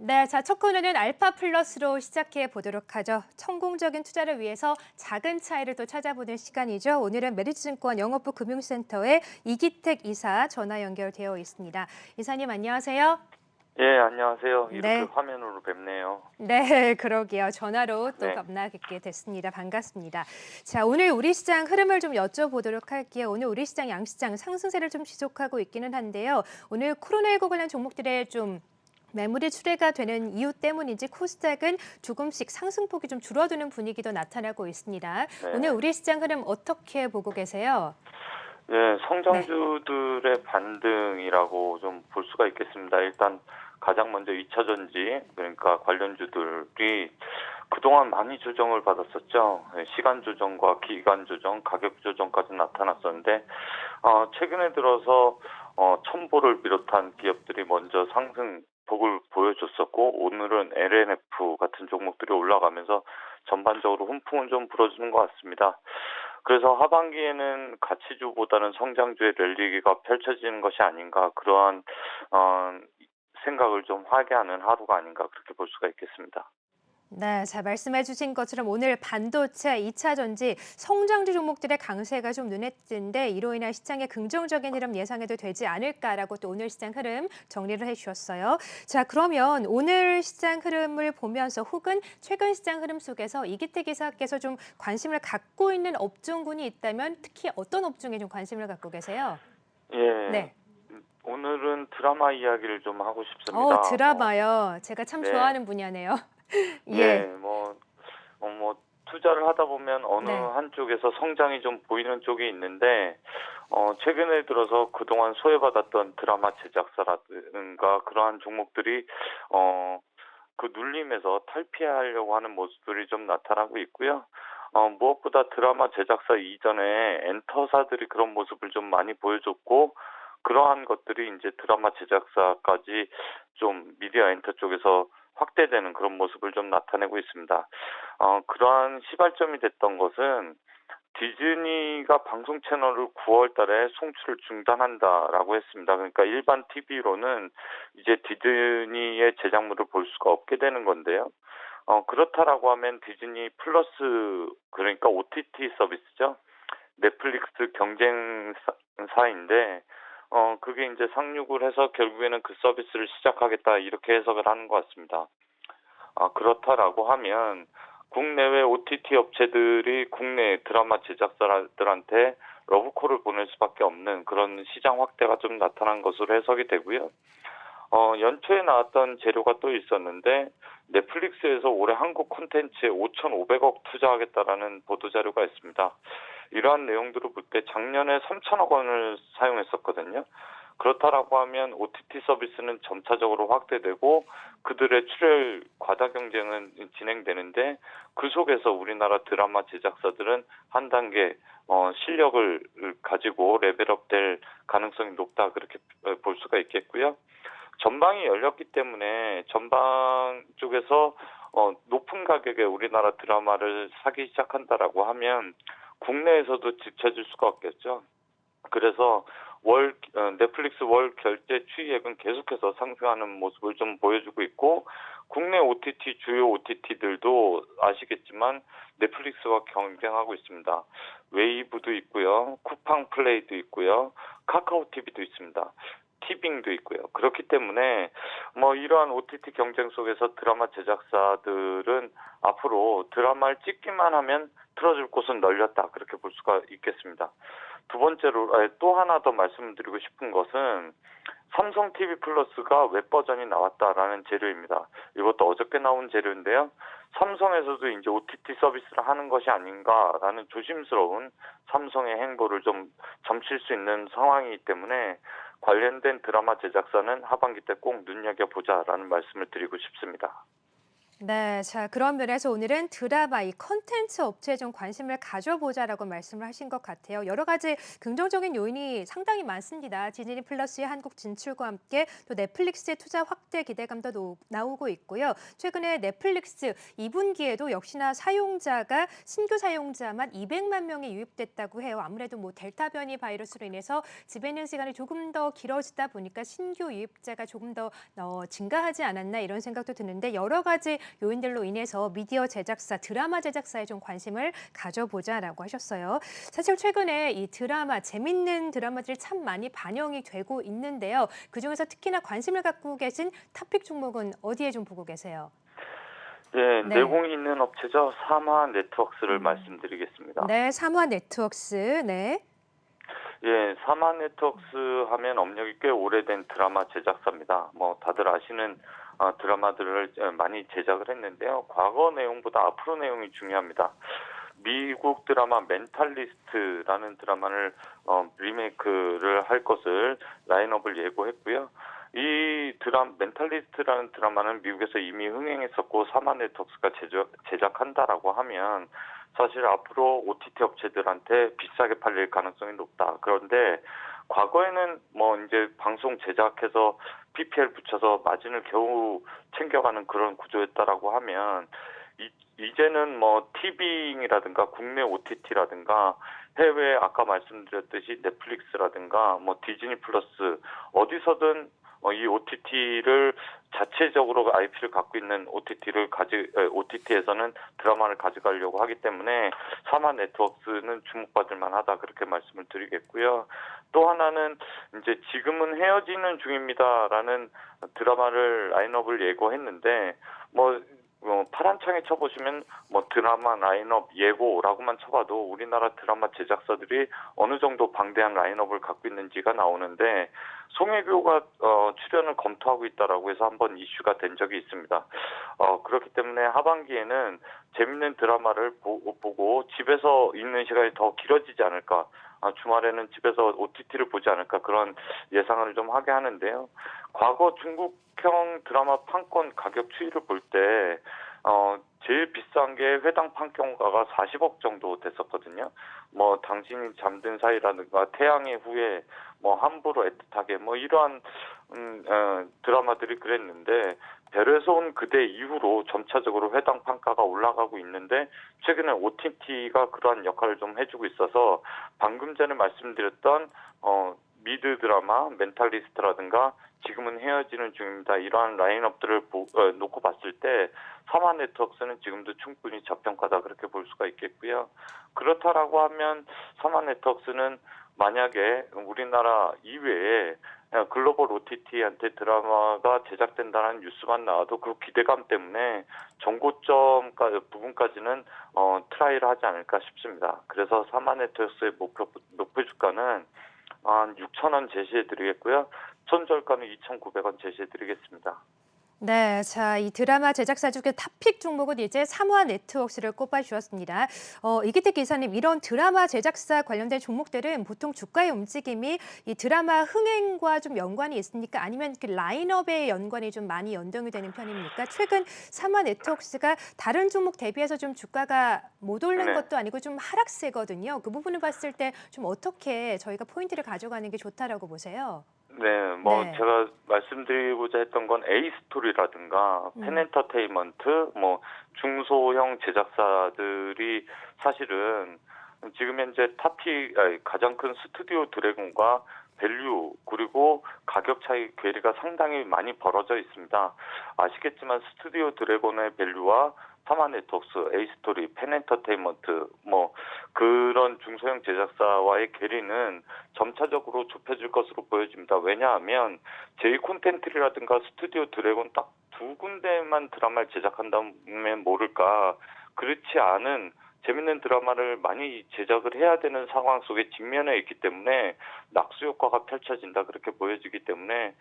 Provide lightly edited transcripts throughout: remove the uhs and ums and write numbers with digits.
네, 자, 첫 코너는 알파 플러스로 시작해 보도록 하죠. 성공적인 투자를 위해서 작은 차이를 또 찾아보는 시간이죠. 오늘은 메리츠증권 영업부 금융센터의 이기택 이사 전화 연결되어 있습니다. 이사님 안녕하세요. 예, 안녕하세요. 이렇게 네, 화면으로 뵙네요. 네, 그러게요. 전화로 또 네. 만나뵙게 됐습니다. 반갑습니다. 자, 오늘 우리 시장 흐름을 좀 여쭤보도록 할게요. 오늘 우리 시장, 양시장 상승세를 좀 지속하고 있기는 한데요. 오늘 코로나19 관련 종목들의 좀 매물이 출회가 되는 이유 때문인지 코스닥은 조금씩 상승폭이 좀 줄어드는 분위기도 나타나고 있습니다. 오늘 네. 우리 시장 흐름 어떻게 보고 계세요? 예, 네. 성장주들의 반등이라고 좀 볼 수가 있겠습니다. 일단 가장 먼저 2차 전지, 그러니까 관련주들이 그동안 많이 조정을 받았었죠. 예, 시간 조정과 기간 조정, 가격 조정까지 나타났었는데, 최근에 들어서 첨보를 비롯한 기업들이 먼저 상승폭을 보여줬었고, 오늘은 LNF 같은 종목들이 올라가면서 전반적으로 훈풍은 좀 불어주는 것 같습니다. 그래서 하반기에는 가치주보다는 성장주의 랠리가 펼쳐지는 것이 아닌가, 그러한 어, 생각을 좀 하게 하는 하루가 아닌가, 그렇게 볼 수가 있겠습니다. 네, 자, 말씀해 주신 것처럼 오늘 반도체, 2차 전지, 성장주 종목들의 강세가 좀 눈에 띄는데 이로 인한 시장의 긍정적인 흐름 예상해도 되지 않을까라고 또 오늘 시장 흐름 정리를 해 주셨어요. 자, 그러면 오늘 시장 흐름을 보면서 혹은 최근 시장 흐름 속에서 이기택 이사께서 좀 관심을 갖고 있는 업종군이 있다면 특히 어떤 업종에 좀 관심을 갖고 계세요? 예, 네. 오늘은 드라마 이야기를 좀 하고 싶습니다. 드라마요. 제가 참 네, 좋아하는 분야네요. 네, 예. 투자를 하다 보면 어느 네. 한쪽에서 성장이 좀 보이는 쪽이 있는데, 최근에 들어서 그동안 소외받았던 드라마 제작사라든가 그러한 종목들이, 어, 그 눌림에서 탈피하려고 하는 모습들이 좀 나타나고 있고요. 무엇보다 드라마 제작사 이전에 엔터사들이 그런 모습을 좀 많이 보여줬고, 그러한 것들이 이제 드라마 제작사까지 좀 미디어 엔터 쪽에서 확대되는 그런 모습을 좀 나타내고 있습니다. 그러한 시발점이 됐던 것은 디즈니가 방송 채널을 9월 달에 송출을 중단한다라고 했습니다. 그러니까 일반 TV로는 이제 디즈니의 제작물을 볼 수가 없게 되는 건데요. 그렇다라고 하면 디즈니 플러스, 그러니까 OTT 서비스죠. 넷플릭스 경쟁사인데, 그게 이제 상륙을 해서 결국에는 그 서비스를 시작하겠다, 이렇게 해석을 하는 것 같습니다. 그렇다라고 하면 국내외 OTT 업체들이 국내 드라마 제작사들한테 러브콜을 보낼 수밖에 없는 그런 시장 확대가 좀 나타난 것으로 해석이 되고요. 연초에 나왔던 재료가 또 있었는데, 넷플릭스에서 올해 한국 콘텐츠에 5,500억 투자하겠다라는 보도 자료가 있습니다. 이러한 내용들을 볼 때 작년에 3천억 원을 사용했었거든요. 그렇다라고 하면 OTT 서비스는 점차적으로 확대되고 그들의 출혈 과다 경쟁은 진행되는데, 그 속에서 우리나라 드라마 제작사들은 한 단계 실력을 가지고 레벨업 될 가능성이 높다, 그렇게 볼 수가 있겠고요. 전방이 열렸기 때문에 전방 쪽에서 높은 가격에 우리나라 드라마를 사기 시작한다라고 하면 국내에서도 지켜질 수가 없겠죠. 그래서 넷플릭스 월 결제 추이액은 계속해서 상승하는 모습을 좀 보여주고 있고, 국내 OTT 주요 OTT들도 아시겠지만 넷플릭스와 경쟁하고 있습니다. 웨이브도 있고요, 쿠팡 플레이도 있고요, 카카오 TV도 있습니다. 티빙도 있고요. 그렇기 때문에 이러한 OTT 경쟁 속에서 드라마 제작사들은 앞으로 드라마를 찍기만 하면 틀어줄 곳은 널렸다, 그렇게 볼 수가 있겠습니다. 두 번째로 또 하나 더 말씀드리고 싶은 것은 삼성 TV 플러스가 웹 버전이 나왔다라는 재료입니다. 이것도 어저께 나온 재료인데요. 삼성에서도 이제 OTT 서비스를 하는 것이 아닌가라는 조심스러운 삼성의 행보를 좀 점칠 수 있는 상황이기 때문에 관련된 드라마 제작사는 하반기 때 꼭 눈여겨보자라는 말씀을 드리고 싶습니다. 네, 자, 그런 면에서 오늘은 드라마 이 컨텐츠 업체에 좀 관심을 가져보자라고 말씀을 하신 것 같아요. 여러 가지 긍정적인 요인이 상당히 많습니다. 디즈니 플러스의 한국 진출과 함께 또 넷플릭스의 투자 확대 기대감도 나오고 있고요. 최근에 넷플릭스 2분기에도 역시나 사용자가 신규 사용자만 200만 명이 유입됐다고 해요. 아무래도 뭐 델타 변이 바이러스로 인해서 집에 있는 시간이 조금 더 길어지다 보니까 신규 유입자가 조금 더 증가하지 않았나 이런 생각도 드는데 여러 가지 요인들로 인해서 미디어 제작사, 드라마 제작사에 좀 관심을 가져보자라고 하셨어요. 사실 최근에 이 드라마, 재밌는 드라마들이 참 많이 반영이 되고 있는데요. 그중에서 특히나 관심을 갖고 계신 탑픽 종목은 어디에 좀 보고 계세요? 예, 네. 내공이 있는 업체죠. 삼화 네트워크스를 음. 말씀드리겠습니다. 네, 삼화 네트워크스. 네. 예, 삼화 네트워크스 하면 업력이 꽤 오래된 드라마 제작사입니다. 뭐 다들 아시는 드라마들을 많이 제작을 했는데요. 과거 내용보다 앞으로 내용이 중요합니다. 미국 드라마 멘탈리스트라는 드라마를 리메이크를 할 것을 라인업을 예고했고요. 이 멘탈리스트라는 드라마는 미국에서 이미 흥행했었고 삼화 네트워크스가 제작한다라고 하면 사실 앞으로 OTT 업체들한테 비싸게 팔릴 가능성이 높다. 그런데 과거에는 뭐 이제 방송 제작해서 PPL 붙여서 마진을 겨우 챙겨가는 그런 구조였다라고 하면 이제는 뭐 티빙이라든가 국내 OTT라든가 해외 아까 말씀드렸듯이 넷플릭스라든가 뭐 디즈니 플러스 어디서든 이 OTT를 자체적으로 IP를 갖고 있는 OTT에서는 드라마를 가져가려고 하기 때문에 삼화 네트워크스는 주목받을 만하다 그렇게 말씀을 드리겠고요. 또 하나는 이제 지금은 헤어지는 중입니다라는 드라마를 라인업을 예고했는데 파란 창에 쳐보시면 뭐 드라마 라인업 예고라고만 쳐봐도 우리나라 드라마 제작사들이 어느 정도 방대한 라인업을 갖고 있는지가 나오는데 송혜교가 출연을 검토하고 있다라고 해서 한번 이슈가 된 적이 있습니다. 그렇기 때문에 하반기에는 재밌는 드라마를 보고 집에서 있는 시간이 더 길어지지 않을까. 주말에는 집에서 OTT를 보지 않을까 그런 예상을 좀 하게 하는데요. 과거 중국형 드라마 판권 가격 추이를 볼 때 제일 비싼 게 회당 판권가가 40억 정도 됐었거든요. 뭐 당신이 잠든 사이라든가 태양의 후예, 뭐 함부로 애틋하게 뭐 이러한 드라마들이 그랬는데 별에서 온 그대 이후로 점차적으로 회당 판가가 올라가고 있는데 최근에 OTT가 그러한 역할을 좀 해주고 있어서 방금 전에 말씀드렸던 미드 드라마 멘탈리스트라든가 지금은 헤어지는 중입니다. 이러한 라인업들을 놓고 봤을 때 삼화 네트워크스는 지금도 충분히 저평가다 그렇게 볼 수가 있겠고요. 그렇다라고 하면 삼화 네트워크스는 만약에 우리나라 이외에 글로벌 OTT한테 드라마가 제작된다는 뉴스만 나와도 그 기대감 때문에 정고점 부분까지는 트라이를 하지 않을까 싶습니다. 그래서 삼화 네트워크스의 목표 주가는 한 6,000원 제시해드리겠고요. 손절가는 2,900원 제시해드리겠습니다. 네, 자, 이 드라마 제작사 중에 탑픽 종목은 이제 삼화 네트워크스를 꼽아주셨습니다. 이기택 기사님, 이런 드라마 제작사 관련된 종목들은 보통 주가의 움직임이 이 드라마 흥행과 좀 연관이 있습니까? 아니면 그 라인업의 연관이 좀 많이 연동이 되는 편입니까? 최근 삼화 네트워크스가 다른 종목 대비해서 좀 주가가 못 오른 네. 것도 아니고 좀 하락세거든요. 그 부분을 봤을 때 좀 어떻게 저희가 포인트를 가져가는 게 좋다라고 보세요? 네, 네. 제가 말씀드리고자 했던 건 A스토리라든가 음. 펜엔터테인먼트, 중소형 제작사들이 사실은 지금 현재 가장 큰 스튜디오 드래곤과 밸류 그리고 가격 차이 괴리가 상당히 많이 벌어져 있습니다. 아시겠지만 스튜디오 드래곤의 밸류와 삼화 네트워크스, A스토리, 펜엔터테인먼트 그런 중소형 제작사와의 괴리는 점차적으로 좁혀질 것으로 보여집니다. 왜냐하면 제 콘텐츠라든가 스튜디오 드래곤 딱 두 군데만 드라마를 제작한다면 모를까 그렇지 않은 재밌는 드라마를 많이 제작을 해야 되는 상황 속에 직면해 있기 때문에 낙수 효과가 펼쳐진다 그렇게 보여지기 때문에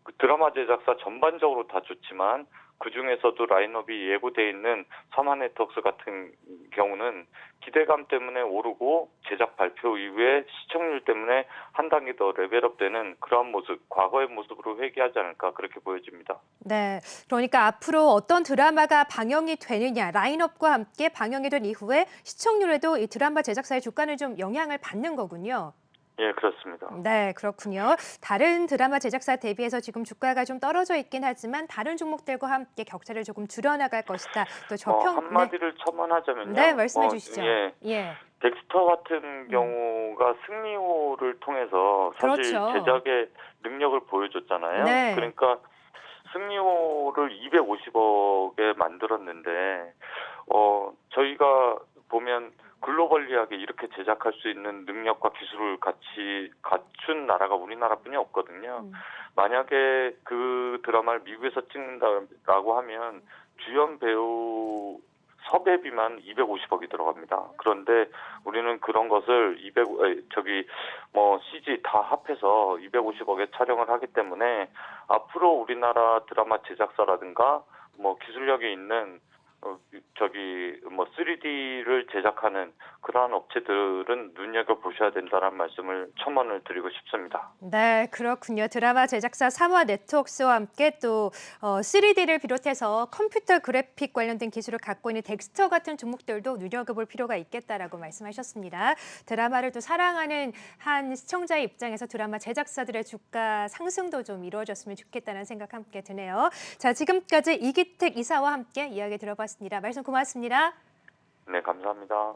그 드라마 제작사 전반적으로 다 좋지만 그중에서도 라인업이 예고돼 있는 삼화네트워크스 같은 경우는 기대감 때문에 오르고 제작 발표 이후에 시청률 때문에 한 단계 더 레벨업되는 그런 모습, 과거의 모습으로 회귀하지 않을까 그렇게 보여집니다. 네, 그러니까 앞으로 어떤 드라마가 방영이 되느냐, 라인업과 함께 방영이 된 이후에 시청률에도 이 드라마 제작사의 주가는 좀 영향을 받는 거군요. 예, 그렇습니다. 네, 그렇군요. 다른 드라마 제작사 대비해서 지금 주가가 좀 떨어져 있긴 하지만 다른 종목들과 함께 격차를 조금 줄여나갈 것이다. 또 저평, 한마디를 첨언하자면요. 네, 말씀해 주시죠. 예, 예, 덱스터 같은 경우가 승리호를 통해서 사실 그렇죠. 제작의 능력을 보여줬잖아요. 네. 그러니까 승리호를 250억에 만들었는데, 저희가 보면 글로벌리하게 이렇게 제작할 수 있는 능력과 기술을 같이 갖춘 나라가 우리나라뿐이 없거든요. 만약에 그 드라마를 미국에서 찍는다라고 하면 주연 배우 섭외비만 250억이 들어갑니다. 그런데 우리는 그런 것을 CG 다 합해서 250억에 촬영을 하기 때문에 앞으로 우리나라 드라마 제작사라든가 기술력이 있는 3D를 제작하는 그러한 업체들은 눈여겨보셔야 된다는 말씀을 첨언을 드리고 싶습니다. 네, 그렇군요. 드라마 제작사 삼화네트워크스와 함께 또 3D를 비롯해서 컴퓨터 그래픽 관련된 기술을 갖고 있는 덱스터 같은 종목들도 눈여겨볼 필요가 있겠다라고 말씀하셨습니다. 드라마를 또 사랑하는 한 시청자의 입장에서 드라마 제작사들의 주가 상승도 좀 이루어졌으면 좋겠다는 생각 함께 드네요. 자, 지금까지 이기택 이사와 함께 이야기 들어봤습니다. 말씀 고맙습니다. 네, 감사합니다.